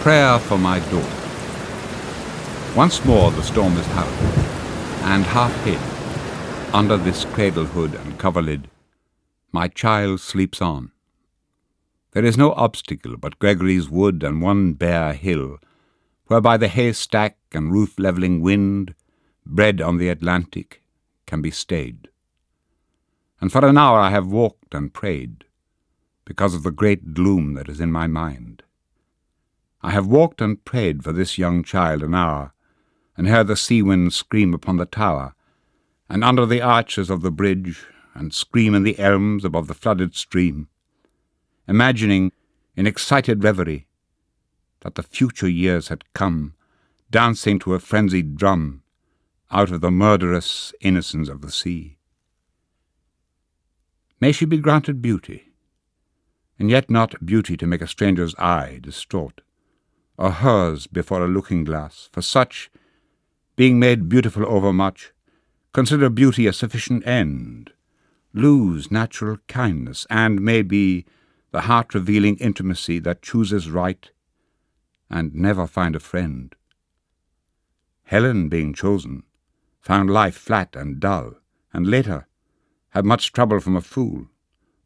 Prayer for my daughter. Once more the storm is howling, and half hid, under this cradle hood and coverlid, my child sleeps on. There is no obstacle but Gregory's wood and one bare hill, whereby the haystack and roof-levelling wind, bred on the Atlantic, can be stayed. And for an hour I have walked and prayed, because of the great gloom that is in my mind. I have walked and prayed for this young child an hour, and heard the sea wind scream upon the tower, and under the arches of the bridge, and scream in the elms above the flooded stream, imagining, in excited reverie, that the future years had come, dancing to a frenzied drum, out of the murderous innocence of the sea. May she be granted beauty, and yet not beauty to make a stranger's eye distort, or hers before a looking-glass, for such, being made beautiful overmuch, consider beauty a sufficient end, lose natural kindness, and, maybe, the heart-revealing intimacy that chooses right, and never find a friend. Helen, being chosen, found life flat and dull, and later had much trouble from a fool,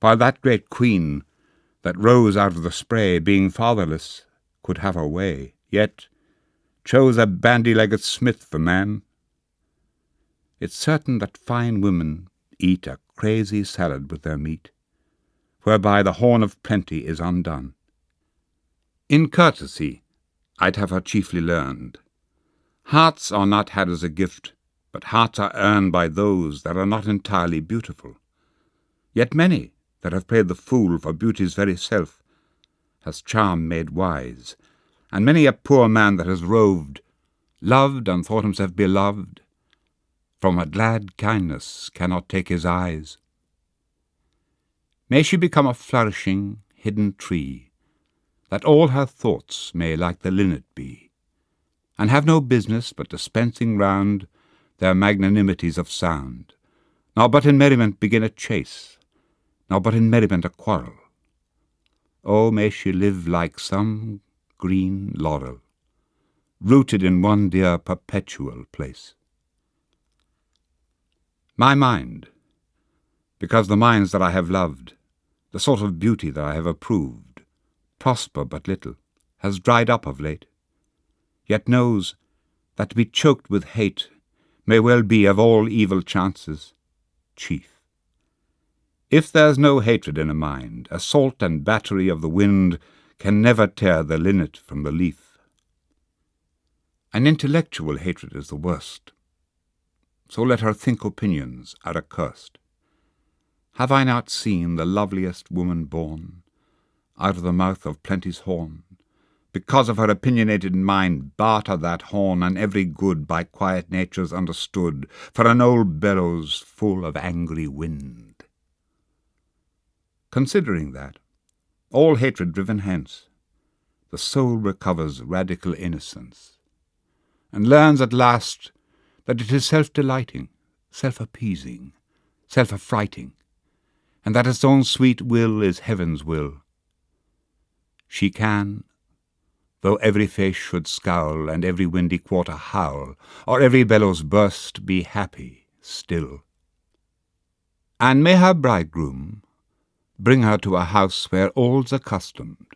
while that great queen that rose out of the spray, being fatherless, could have her way, yet chose a bandy-legged smith for man. It's certain that fine women eat a crazy salad with their meat, whereby the horn of plenty is undone. In courtesy I'd have her chiefly learned. Hearts are not had as a gift, but hearts are earned by those that are not entirely beautiful. Yet many that have played the fool for beauty's very self has charm made wise, and many a poor man that has roved, loved and thought himself beloved, from a glad kindness cannot take his eyes. May she become a flourishing, hidden tree, that all her thoughts may like the linnet be, and have no business but dispensing round their magnanimities of sound, nor but in merriment begin a chase, nor but in merriment a quarrel. Oh, may she live like some green laurel, rooted in one dear perpetual place. My mind, because the minds that I have loved, the sort of beauty that I have approved, prosper but little, has dried up of late, yet knows that to be choked with hate may well be of all evil chances chief. If there's no hatred in a mind, assault and battery of the wind can never tear the linnet from the leaf. An intellectual hatred is the worst, so let her think opinions are accursed. Have I not seen the loveliest woman born, out of the mouth of plenty's horn, because of her opinionated mind barter that horn and every good by quiet natures understood for an old bellows full of angry wind? Considering that, all hatred driven hence, the soul recovers radical innocence, and learns at last that it is self-delighting, self-appeasing, self-affrighting, and that its own sweet will is heaven's will. She can, though every face should scowl, and every windy quarter howl, or every bellows burst, be happy still. And may her bridegroom bring her to a house where all's accustomed,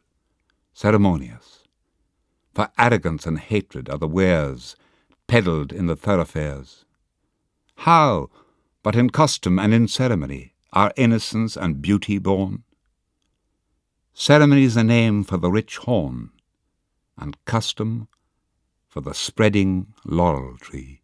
ceremonious, for arrogance and hatred are the wares peddled in the thoroughfares. How, but in custom and in ceremony, are innocence and beauty born? Ceremony's a name for the rich horn, and custom for the spreading laurel tree.